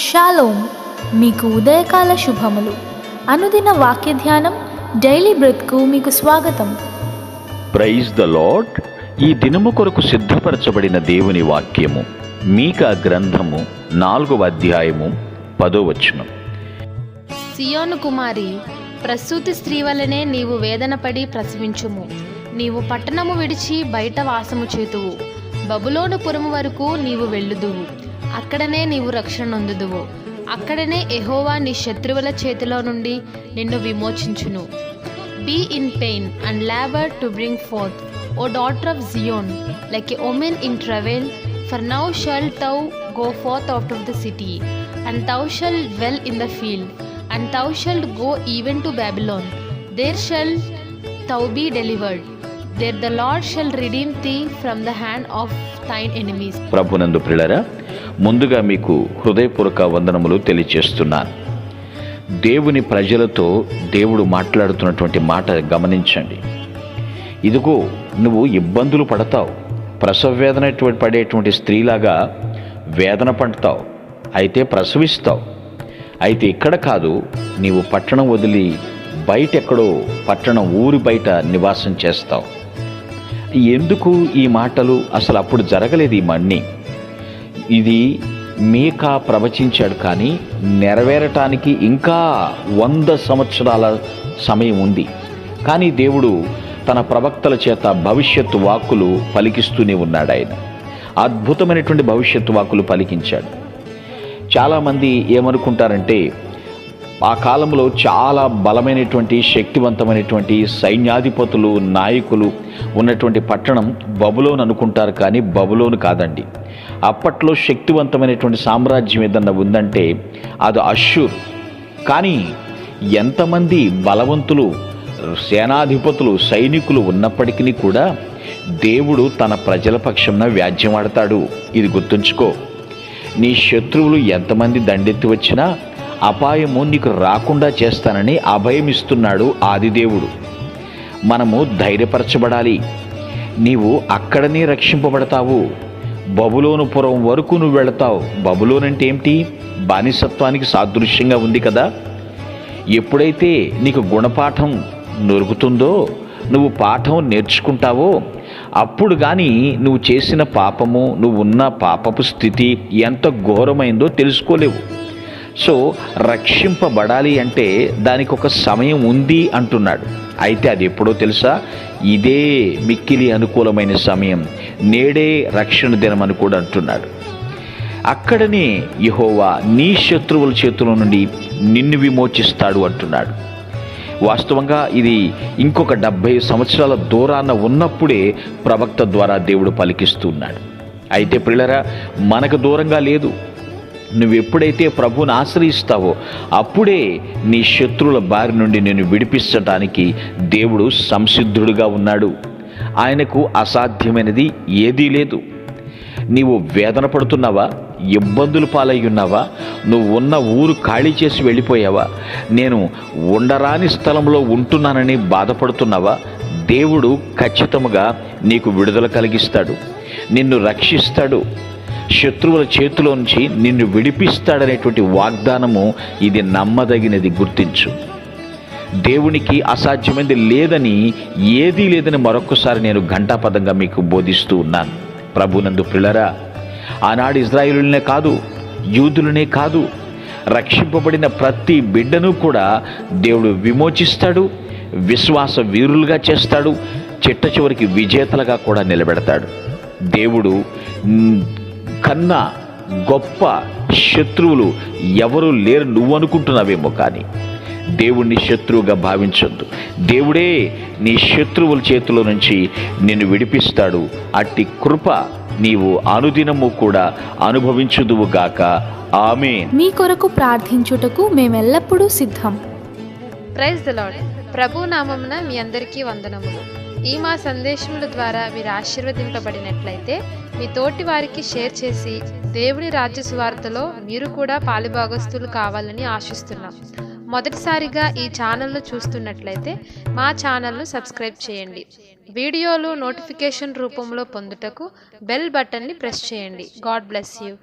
Shalom, మీకు ఉదయకాల శుభములు. అనుదిన వాక్య ధ్యానం డైలీ బ్రెత్కు మీకు స్వాగతం. Praise the lord. ఈ దినము కొరకు సిద్ధపరచబడిన దేవుని వాక్యము మీకా గ్రంథము 4వ అధ్యాయము 10వ వచనం. సియోను కుమారి, ప్రసూతి స్త్రీ వలనే నీవు వేదనపడి ప్రసవించుము. నీవు పట్టణము విడిచి బయట వాసము చేతువు. బబులోను పురము వరకు నీవు వెళ్ళుదువు. అక్కడనే నీవు రక్షణ నొందుదువు. అక్కడనే యెహోవా నీ శత్రువుల చేతిలో నుండి నిన్ను విమోచించును. Be in pain and labour to bring forth, O daughter of Zion, like a woman in travail. For now shalt thou go forth out of the city, and thou shalt dwell in the field, and thou shalt go even to Babylon. There shalt thou be delivered. There the Lord shall redeem thee from the hand of thine enemies. ప్రభునందు ప్రియులారా, ముందుగా మీకు హృదయపూర్వక వందనములు తెలియచేస్తున్నాను. దేవుని ప్రజలతో దేవుడు మాట్లాడుతున్నటువంటి మాట గమనించండి. ఇదిగో, నువ్వు ఇబ్బందులు పడతావు, ప్రసవ వేదన పడేటువంటి స్త్రీలాగా వేదన పడతావు, అయితే ప్రసవిస్తావు. అయితే ఇక్కడ కాదు, నీవు పట్టణం వదిలి బయట ఎక్కడో పట్టణం ఊరి బయట నివాసం చేస్తావు. ఎందుకు ఈ మాటలు? అసలు అప్పుడు జరగలేదు ఈ మన్ని. ఇది మీకా ప్రవచించాడు, కానీ నెరవేరటానికి ఇంకా 100 సంవత్సరాల సమయం ఉంది. కానీ దేవుడు తన ప్రవక్తల చేత భవిష్యత్తు వాక్కులు పలికిస్తూనే ఉన్నాడు. ఆయన అద్భుతమైనటువంటి భవిష్యత్తు వాక్కులు పలికించాడు. చాలామంది ఏమనుకుంటారంటే, ఆ కాలంలో చాలా బలమైనటువంటి శక్తివంతమైనటువంటి సైన్యాధిపతులు, నాయకులు ఉన్నటువంటి పట్టణం బబులోను అనుకుంటారు. కానీ బబులోను కాదండి. అప్పట్లో శక్తివంతమైనటువంటి సామ్రాజ్యం ఏదన్నా ఉందంటే అది అష్షూర్. కానీ ఎంతమంది బలవంతులు, సేనాధిపతులు, సైనికులు ఉన్నప్పటికీ కూడా దేవుడు తన ప్రజల పక్షంన వ్యాజ్యమాడతాడు. ఇది గుర్తుంచుకో. నీ శత్రువులు ఎంతమంది దండెత్తి వచ్చినా అపాయము నీకు రాకుండా చేస్తానని అభయం ఇస్తున్నాడు ఆదిదేవుడు. మనము ధైర్యపరచబడాలి. నీవు అక్కడనే రక్షింపబడతావు. బబులోను పురం వరకు నువ్వు వెళతావు. బబులోను అంటే ఏమిటి? బానిసత్వానికి సాదృశ్యంగా ఉంది కదా. ఎప్పుడైతే నీకు గుణపాఠం నొరుగుతుందో, నువ్వు పాఠం నేర్చుకుంటావో, అప్పుడు కానీ నువ్వు చేసిన పాపము, నువ్వు ఉన్న పాపపు స్థితి ఎంత ఘోరమైందో తెలుసుకోలేవు. సో రక్షింపబడాలి అంటే దానికి ఒక సమయం ఉంది అంటున్నాడు. అయితే అది ఎప్పుడో తెలుసా? ఇదే మిక్కిలి అనుకూలమైన సమయం, నేడే రక్షణ దినం అని కూడా అంటున్నాడు. అక్కడనే యెహోవా నీ శత్రువుల చేతుల నుండి నిన్ను విమోచిస్తాడు అంటున్నాడు. వాస్తవంగా ఇది ఇంకొక 70 సంవత్సరాల దూరాన ఉన్నప్పుడే ప్రవక్త ద్వారా దేవుడు పలికిస్తున్నాడు. అయితే ప్రియులారా, మనకు దూరంగా లేదు. నువ్వెప్పుడైతే ప్రభువుని ఆశ్రయిస్తావో అప్పుడే నీ శత్రువుల బారి నుండి నేను విడిపించడానికి దేవుడు సంసిద్ధుడుగా ఉన్నాడు. ఆయనకు అసాధ్యమైనది ఏదీ లేదు. నీవు వేదన పడుతున్నావా? ఇబ్బందులు పాలై ఉన్నావా? నువ్వు ఉన్న ఊరు ఖాళీ చేసి వెళ్ళిపోయావా? నేను ఉండరాని స్థలంలో ఉంటున్నానని బాధపడుతున్నావా? దేవుడు ఖచ్చితంగా నీకు విడుదల కలిగిస్తాడు, నిన్ను రక్షిస్తాడు, శత్రువుల చేతిలో నుంచి నిన్ను విడిపిస్తాడనేటువంటి వాగ్దానము ఇది నమ్మదగినది. గుర్తించు. దేవునికి అసాధ్యమైనది లేదని, ఏదీ లేదని మరొకసారి నేను ఘంటాపదంగా మీకు బోధిస్తూ ఉన్నాను. ప్రభునందు ప్రియులారా, ఆనాడు ఇజ్రాయేలునే కాదు, యూదులనే కాదు, రక్షింపబడిన ప్రతి బిడ్డను కూడా దేవుడు విమోచిస్తాడు, విశ్వాస వీరులుగా చేస్తాడు, చిట్ట చివరికి విజేతలుగా కూడా నిలబెడతాడు. దేవుడు కన్నా గొప్ప శత్రువులు ఎవరు లేరు నువ్వు అనుకుంటున్నావేమో, కానీ దేవుణ్ణి శత్రువుగా భావించొద్దు. దేవుడే నీ శత్రువుల చేతిలో నుంచి నిన్ను విడిపిస్తాడు. అట్టి కృప నీవు అనుదినము కూడా అనుభవించుదువుగాక. ఆమేన్. మీ కొరకు ప్రార్థించుటకు మేమెల్లప్పుడూ సిద్ధం. Praise the lord. ప్రభు నామమున మీ అందరికీ వందనములు. ఈ మా సందేశముల ద్వారా మీరు ఆశీర్వదింపబడినట్లయితే మీ తోటి వారికి షేర్ చేసి దేవుని రాజ్య సువార్తలో మీరు కూడా పాలుభాగస్తులు కావాలని ఆశిస్తున్నాం. మొదటిసారిగా ఈ ఛానల్ను చూస్తున్నట్లయితే మా ఛానల్ను సబ్స్క్రైబ్ చేయండి. వీడియోలు నోటిఫికేషన్ రూపంలో పొందుటకు బెల్ బటన్ని ప్రెస్ చేయండి. God bless you.